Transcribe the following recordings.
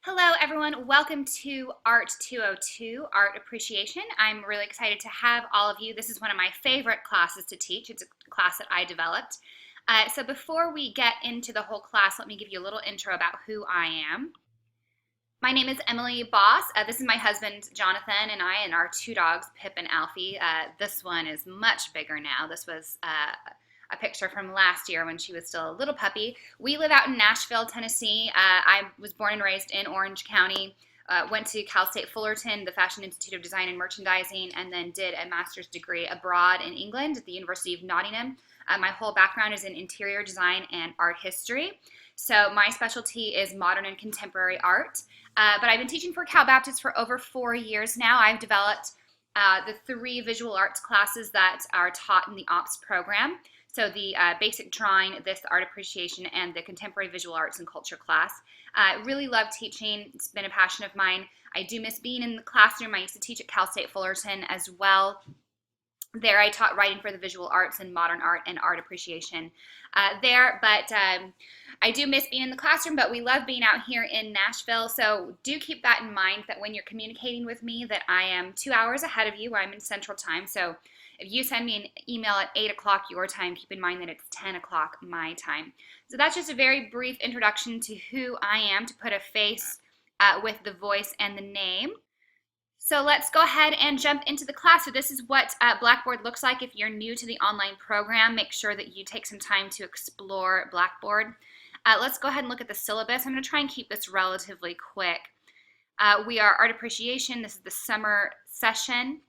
Hello everyone, welcome to Art 202, Art Appreciation. I'm really excited to have all of you. This is one of my favorite classes to teach. It's a class that I developed. So before we get into the whole class, let me give you a little intro about who I am. My name is Emily Boss. This is my husband Jonathan and I and our two dogs, Pip and Alfie. This one is much bigger now. This was a picture from last year when she was still a little puppy. We live out in Nashville, Tennessee. I was born and raised in Orange County. Went to Cal State Fullerton, the Fashion Institute of Design and Merchandising, and then did a master's degree abroad in England at the University of Nottingham. My whole background is in interior design and art history. So my specialty is modern and contemporary art. But I've been teaching for Cal Baptist for over 4 years now. I've developed the 3 visual arts classes that are taught in the OPS program. So the basic drawing, this art appreciation, and the contemporary visual arts and culture class. Really love teaching. It's been a passion of mine. I do miss being in the classroom. I used to teach at Cal State Fullerton as well. There I taught writing for the visual arts and modern art and art appreciation there, but I do miss being in the classroom, but we love being out here in Nashville, so do keep that in mind that when you're communicating with me that I am 2 hours ahead of you. I'm in Central Time, so if you send me an email at 8 o'clock your time, keep in mind that it's 10 o'clock my time. So that's just a very brief introduction to who I am, to put a face with the voice and the name. So let's go ahead and jump into the class. So this is what Blackboard looks like if you're new to the online program. Make sure that you take some time to explore Blackboard. Let's go ahead and look at the syllabus. I'm going to try and keep this relatively quick. We are Art Appreciation. This is the summer session.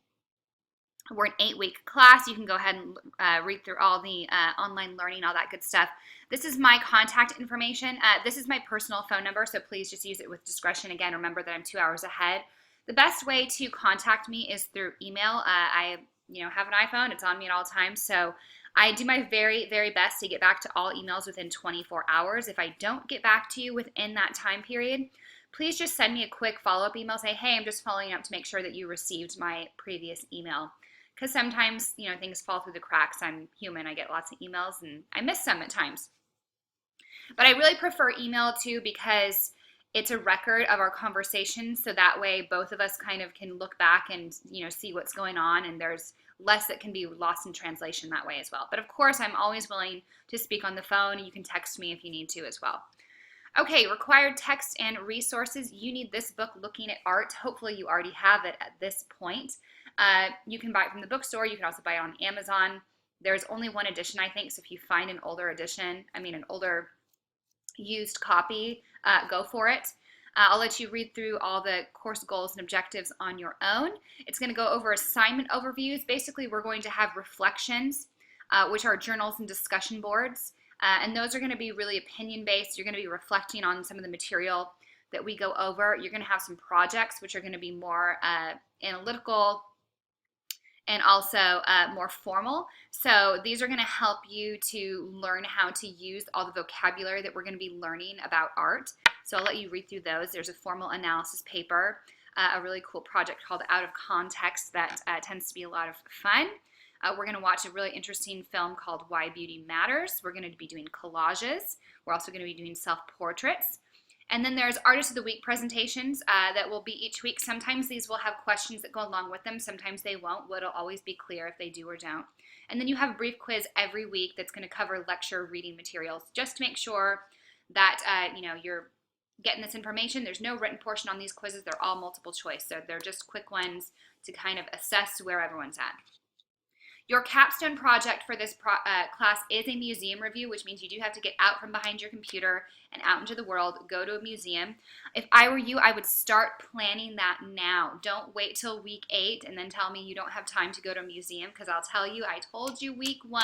We're an 8-week class. You can go ahead and read through all the online learning, all that good stuff. This is my contact information. This is my personal phone number, so please just use it with discretion. Again, remember that I'm 2 hours ahead. The best way to contact me is through email. I have an iPhone. It's on me at all times, so I do my very, very best to get back to all emails within 24 hours. If I don't get back to you within that time period, please just send me a quick follow-up email. Say, hey, I'm just following up to make sure that you received my previous email. Because sometimes, things fall through the cracks. I'm human. I get lots of emails, and I miss some at times. But I really prefer email, too, because it's a record of our conversation, so that way both of us kind of can look back and see what's going on, and there's less that can be lost in translation that way as well. But of course, I'm always willing to speak on the phone. You can text me if you need to as well. Okay, required text and resources. You need this book, Looking at Art. Hopefully you already have it at this point. You can buy it from the bookstore. You can also buy it on Amazon. There's only one edition, I think, so if you find an older edition, an older used copy, go for it. I'll let you read through all the course goals and objectives on your own. It's going to go over assignment overviews. Basically, we're going to have reflections, which are journals and discussion boards, and those are going to be really opinion-based. You're going to be reflecting on some of the material that we go over. You're going to have some projects, which are going to be more analytical and also more formal. So these are going to help you to learn how to use all the vocabulary that we're going to be learning about art. So I'll let you read through those. There's a formal analysis paper, a really cool project called Out of Context that tends to be a lot of fun. We're going to watch a really interesting film called Why Beauty Matters. We're going to be doing collages. We're also going to be doing self-portraits. And then there's Artist of the Week presentations that will be each week. Sometimes these will have questions that go along with them. Sometimes they won't. But it'll always be clear if they do or don't. And then you have a brief quiz every week that's going to cover lecture reading materials, just to make sure that you're getting this information. There's no written portion on these quizzes. They're all multiple choice. So they're just quick ones to kind of assess where everyone's at. Your capstone project for this class is a museum review, which means you do have to get out from behind your computer and out into the world, go to a museum. If I were you, I would start planning that now. Don't wait till week 8 and then tell me you don't have time to go to a museum, because I'll tell you, I told you week 1,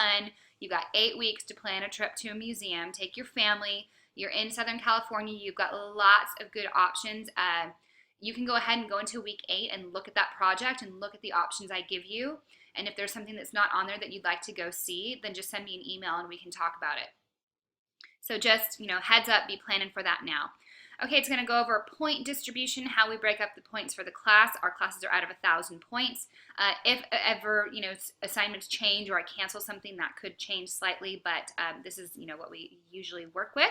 you got 8 weeks to plan a trip to a museum. Take your family. You're in Southern California. You've got lots of good options. You can go ahead and go into week 8 and look at that project and look at the options I give you. And if there's something that's not on there that you'd like to go see, then just send me an email and we can talk about it. So just, heads up, be planning for that now. Okay, it's going to go over point distribution, how we break up the points for the class. Our classes are out of 1,000 points. If ever, assignments change or I cancel something, that could change slightly, but this is, what we usually work with.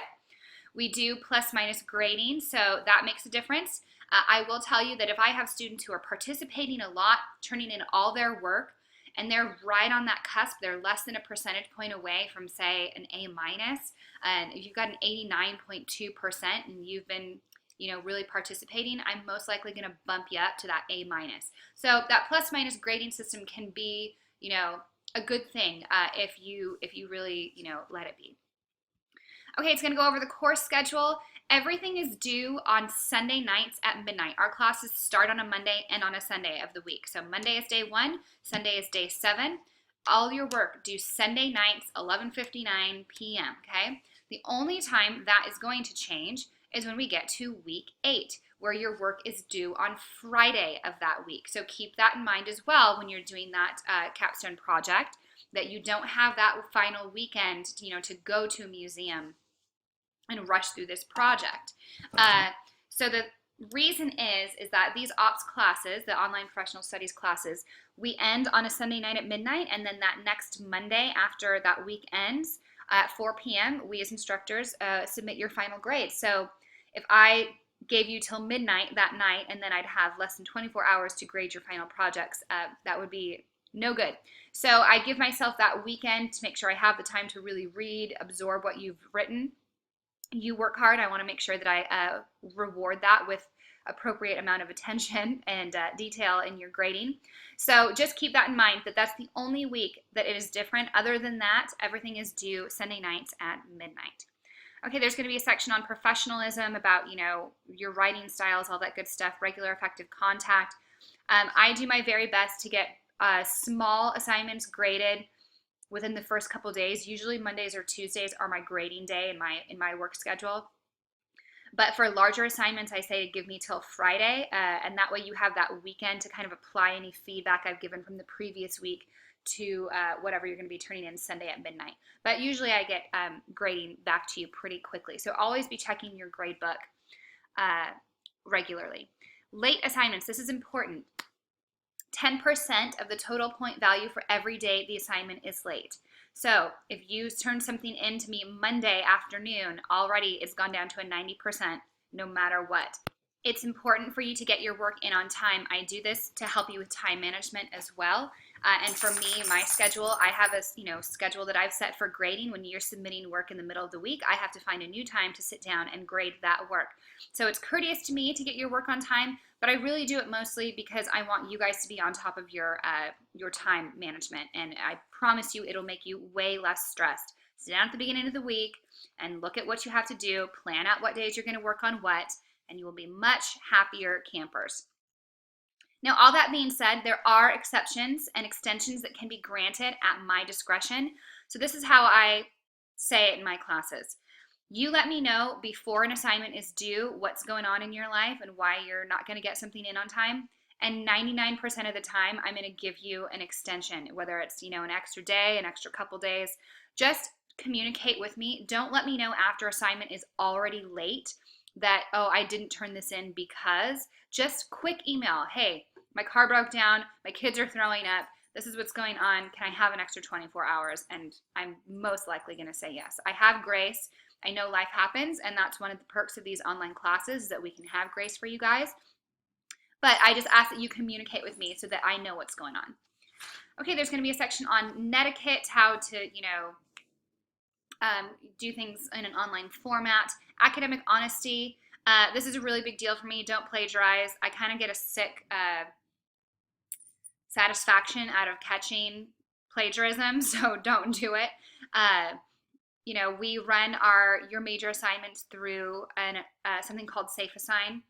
We do plus minus grading, so that makes a difference. I will tell you that if I have students who are participating a lot, turning in all their work, and they're right on that cusp, they're less than a percentage point away from, say, an A minus, and if you've got an 89.2% and you've been really participating, I'm most likely going to bump you up to that A minus. So that plus minus grading system can be, a good thing if you really, let it be. Okay, it's going to go over the course schedule. Everything is due on Sunday nights at midnight. Our classes start on a Monday and on a Sunday of the week. So Monday is day 1, Sunday is day 7. All your work due Sunday nights, 11:59 p.m., okay? The only time that is going to change is when we get to week 8, where your work is due on Friday of that week. So keep that in mind as well when you're doing that capstone project, that you don't have that final weekend, to go to a museum and rush through this project. So the reason is that these ops classes, the online professional studies classes, we end on a Sunday night at midnight, and then that next Monday after that week ends at 4 p.m., we as instructors submit your final grade. So if I gave you till midnight that night and then I'd have less than 24 hours to grade your final projects, that would be no good. So I give myself that weekend to make sure I have the time to really read, absorb what you've written. You work hard. I want to make sure that I reward that with appropriate amount of attention and detail in your grading. So just keep that in mind, that that's the only week that it is different. Other than that, everything is due Sunday nights at midnight. Okay, there's going to be a section on professionalism about, your writing styles, all that good stuff, regular effective contact. I do my very best to get small assignments graded within the first couple days. Usually Mondays or Tuesdays are my grading day in my work schedule. But for larger assignments, I say give me till Friday, and that way you have that weekend to kind of apply any feedback I've given from the previous week to whatever you're going to be turning in Sunday at midnight. But usually I get grading back to you pretty quickly. So always be checking your grade book regularly. Late assignments, this is important. 10% of the total point value for every day the assignment is late. So if you turn something in to me Monday afternoon, already it's gone down to a 90% no matter what. It's important for you to get your work in on time. I do this to help you with time management as well. And for me, my schedule, I have a schedule that I've set for grading. When you're submitting work in the middle of the week, I have to find a new time to sit down and grade that work. So it's courteous to me to get your work on time, but I really do it mostly because I want you guys to be on top of your time management. And I promise you it'll make you way less stressed. Sit down at the beginning of the week and look at what you have to do, plan out what days you're going to work on what, and you will be much happier campers. Now, all that being said, there are exceptions and extensions that can be granted at my discretion. So this is how I say it in my classes. You let me know before an assignment is due what's going on in your life and why you're not going to get something in on time. And 99% of the time, I'm going to give you an extension, whether it's, an extra day, an extra couple days. Just communicate with me. Don't let me know after assignment is already late that, oh, I didn't turn this in because. Just quick email. Hey, my car broke down. My kids are throwing up. This is what's going on. Can I have an extra 24 hours? And I'm most likely going to say yes. I have grace. I know life happens, and that's one of the perks of these online classes, that we can have grace for you guys. But I just ask that you communicate with me so that I know what's going on. Okay, there's going to be a section on netiquette, how to, do things in an online format. Academic honesty. This is a really big deal for me. Don't plagiarize. I kind of get a sick satisfaction out of catching plagiarism, so don't do it. We run your major assignments through something called Safe Assign.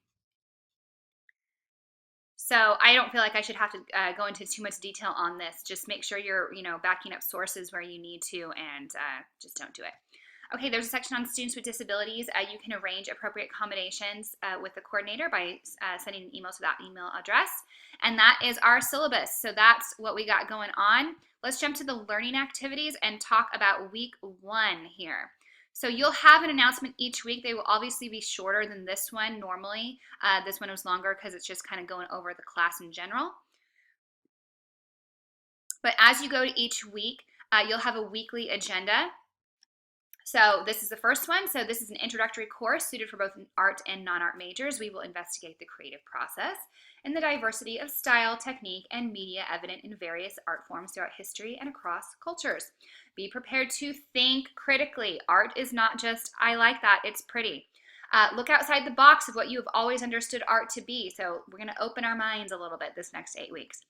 So I don't feel like I should have to go into too much detail on this. Just make sure you're, backing up sources where you need to, and just don't do it. Okay, there's a section on students with disabilities. You can arrange appropriate accommodations with the coordinator by sending an email to that email address. And that is our syllabus. So that's what we got going on. Let's jump to the learning activities and talk about week 1 here. So you'll have an announcement each week. They will obviously be shorter than this one normally. This one was longer because it's just kind of going over the class in general. But as you go to each week, you'll have a weekly agenda. So this is the first one. So this is an introductory course suited for both art and non-art majors. We will investigate the creative process and the diversity of style, technique, and media evident in various art forms throughout history and across cultures. Be prepared to think critically. Art is not just, I like that, it's pretty. Look outside the box of what you have always understood art to be. So we're going to open our minds a little bit this next 8 weeks.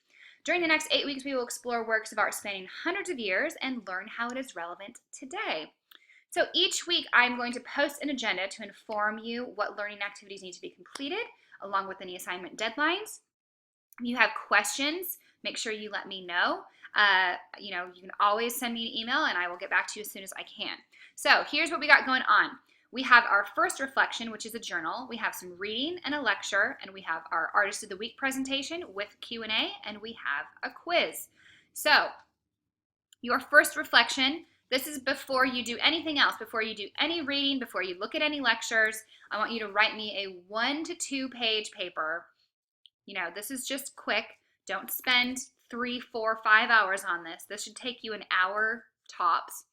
During the next 8 weeks, we will explore works of art spanning hundreds of years and learn how it is relevant today. So each week I'm going to post an agenda to inform you what learning activities need to be completed along with any assignment deadlines. If you have questions, make sure you let me know. You can always send me an email and I will get back to you as soon as I can. So here's what we got going on. We have our first reflection, which is a journal. We have some reading and a lecture, and we have our Artist of the Week presentation with Q&A, and we have a quiz. So your first reflection, this is before you do anything else, before you do any reading, before you look at any lectures. I want you to write me a 1 to 2 page paper. This is just quick. Don't spend 3, 4, 5 hours on this. This should take you an hour tops.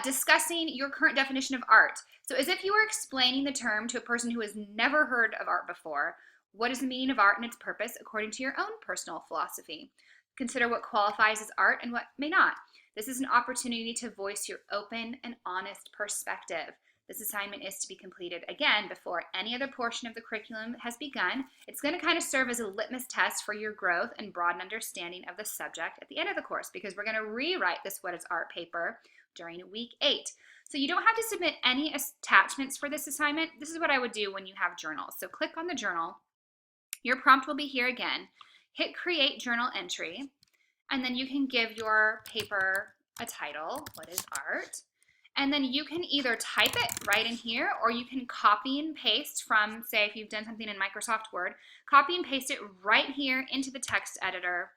Discussing your current definition of art. So as if you were explaining the term to a person who has never heard of art before. What is the meaning of art and its purpose according to your own personal philosophy? Consider what qualifies as art and what may not. This is an opportunity to voice your open and honest perspective. This assignment is to be completed again before any other portion of the curriculum has begun. It's going to kind of serve as a litmus test for your growth and broaden understanding of the subject at the end of the course, because we're going to rewrite this What is Art paper during week 8. So you don't have to submit any attachments for this assignment. This is what I would do when you have journals. So click on the journal. Your prompt will be here again. Hit Create Journal Entry, and then you can give your paper a title, What is Art? And then you can either type it right in here, or you can copy and paste from, say, if you've done something in Microsoft Word, copy and paste it right here into the text editor,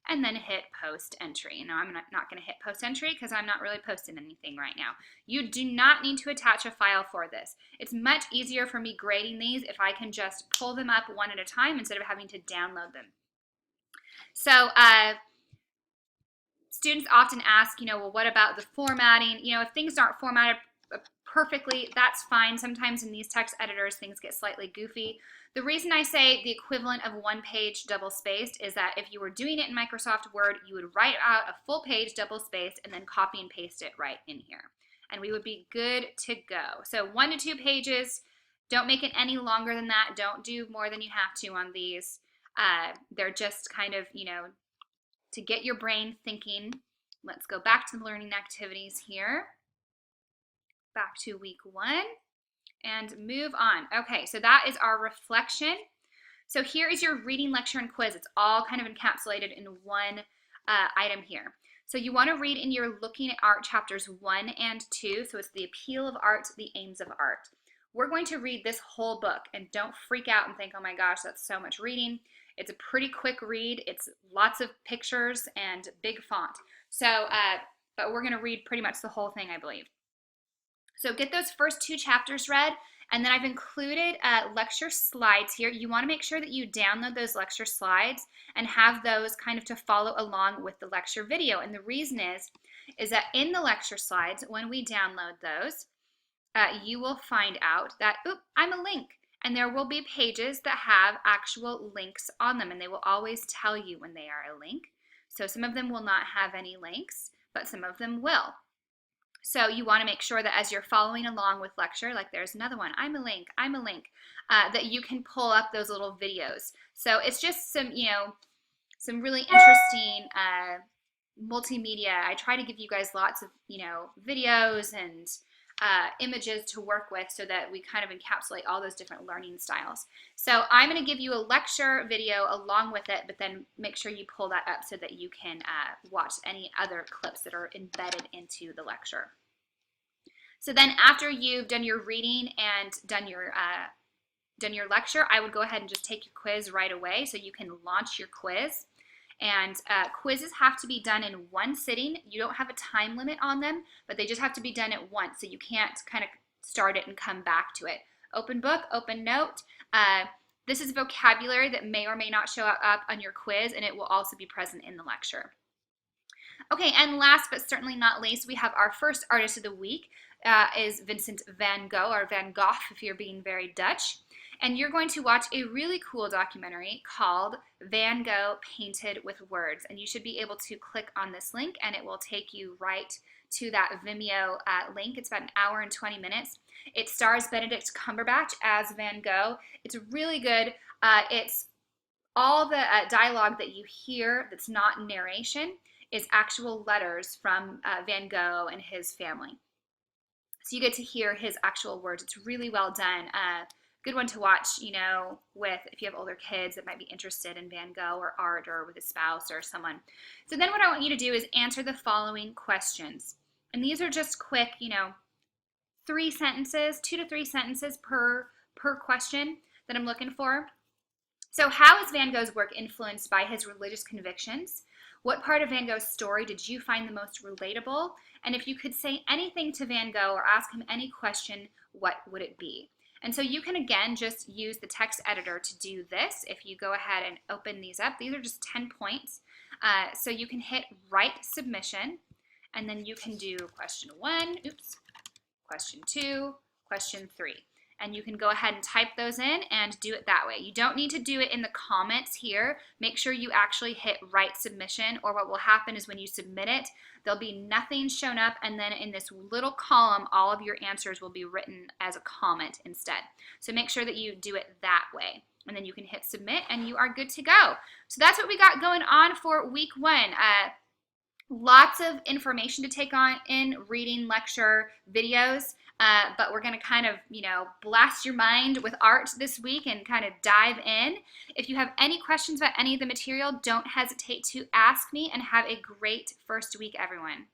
and then hit Post Entry. Now, I'm not going to hit Post Entry because I'm not really posting anything right now. You do not need to attach a file for this. It's much easier for me grading these if I can just pull them up one at a time instead of having to download them. So, students often ask, well, what about the formatting? If things aren't formatted perfectly, that's fine. Sometimes in these text editors, things get slightly goofy. The reason I say the equivalent of 1 page double-spaced is that if you were doing it in Microsoft Word, you would write out a full page double-spaced and then copy and paste it right in here. And we would be good to go. So 1 to 2 pages. Don't make it any longer than that. Don't do more than you have to on these. They're just kind of, to get your brain thinking. Let's go back to the learning activities here. Back to week 1 and move on. Okay, so that is our reflection. So here is your reading, lecture, and quiz. It's all kind of encapsulated in one item here. So you want to read in your Looking at Art chapters 1 and 2. So it's the appeal of art, the aims of art. We're going to read this whole book, and don't freak out and think, oh my gosh, that's so much reading. It's a pretty quick read. It's lots of pictures and big font. So, but we're going to read pretty much the whole thing, I believe. So get those first 2 chapters read, and then I've included lecture slides here. You want to make sure that you download those lecture slides and have those kind of to follow along with the lecture video. And the reason is that in the lecture slides, when we download those, you will find out that, I'm a link. And there will be pages that have actual links on them, and they will always tell you when they are a link. So some of them will not have any links, but some of them will. So you want to make sure that as you're following along with lecture, like there's another one, I'm a link, that you can pull up those little videos. So it's just some, some really interesting multimedia. I try to give you guys lots of, videos and images to work with so that we kind of encapsulate all those different learning styles. So I'm going to give you a lecture video along with it, but then make sure you pull that up so that you can watch any other clips that are embedded into the lecture. So then after you've done your reading and done your lecture, I would go ahead and just take your quiz right away so you can launch your quiz. And quizzes have to be done in one sitting. You don't have a time limit on them, but they just have to be done at once, so you can't kind of start it and come back to it. Open book, open note. This is vocabulary that may or may not show up on your quiz, and it will also be present in the lecture. Okay, and last but certainly not least, we have our first artist of the week is Vincent van Gogh, or Van Gogh if you're being very Dutch. And you're going to watch a really cool documentary called Van Gogh Painted with Words. And you should be able to click on this link and it will take you right to that Vimeo link. It's about an hour and 20 minutes. It stars Benedict Cumberbatch as Van Gogh. It's really good. It's all the dialogue that you hear that's not narration is actual letters from Van Gogh and his family. So you get to hear his actual words. It's really well done. Good one to watch, you know, with if you have older kids that might be interested in Van Gogh or art, or with a spouse or someone. So then what I want you to do is answer the following questions. And these are just quick, you know, 3 sentences, 2 to 3 sentences per question that I'm looking for. So how is Van Gogh's work influenced by his religious convictions? What part of Van Gogh's story did you find the most relatable? And if you could say anything to Van Gogh or ask him any question, what would it be? And so you can, again, just use the text editor to do this. If you go ahead and open these up, these are just 10 points. So you can hit Write Submission, and then you can do question 1, question 2, question 3. And you can go ahead and type those in and do it that way. You don't need to do it in the comments here. Make sure you actually hit Write Submission, or what will happen is when you submit it, there'll be nothing shown up, and then in this little column, all of your answers will be written as a comment instead. So make sure that you do it that way. And then you can hit Submit, and you are good to go. So that's what we got going on for week 1. Lots of information to take on in reading, lecture, videos. But we're going to kind of, you know, blast your mind with art this week and kind of dive in. If you have any questions about any of the material, don't hesitate to ask me, and have a great first week, everyone.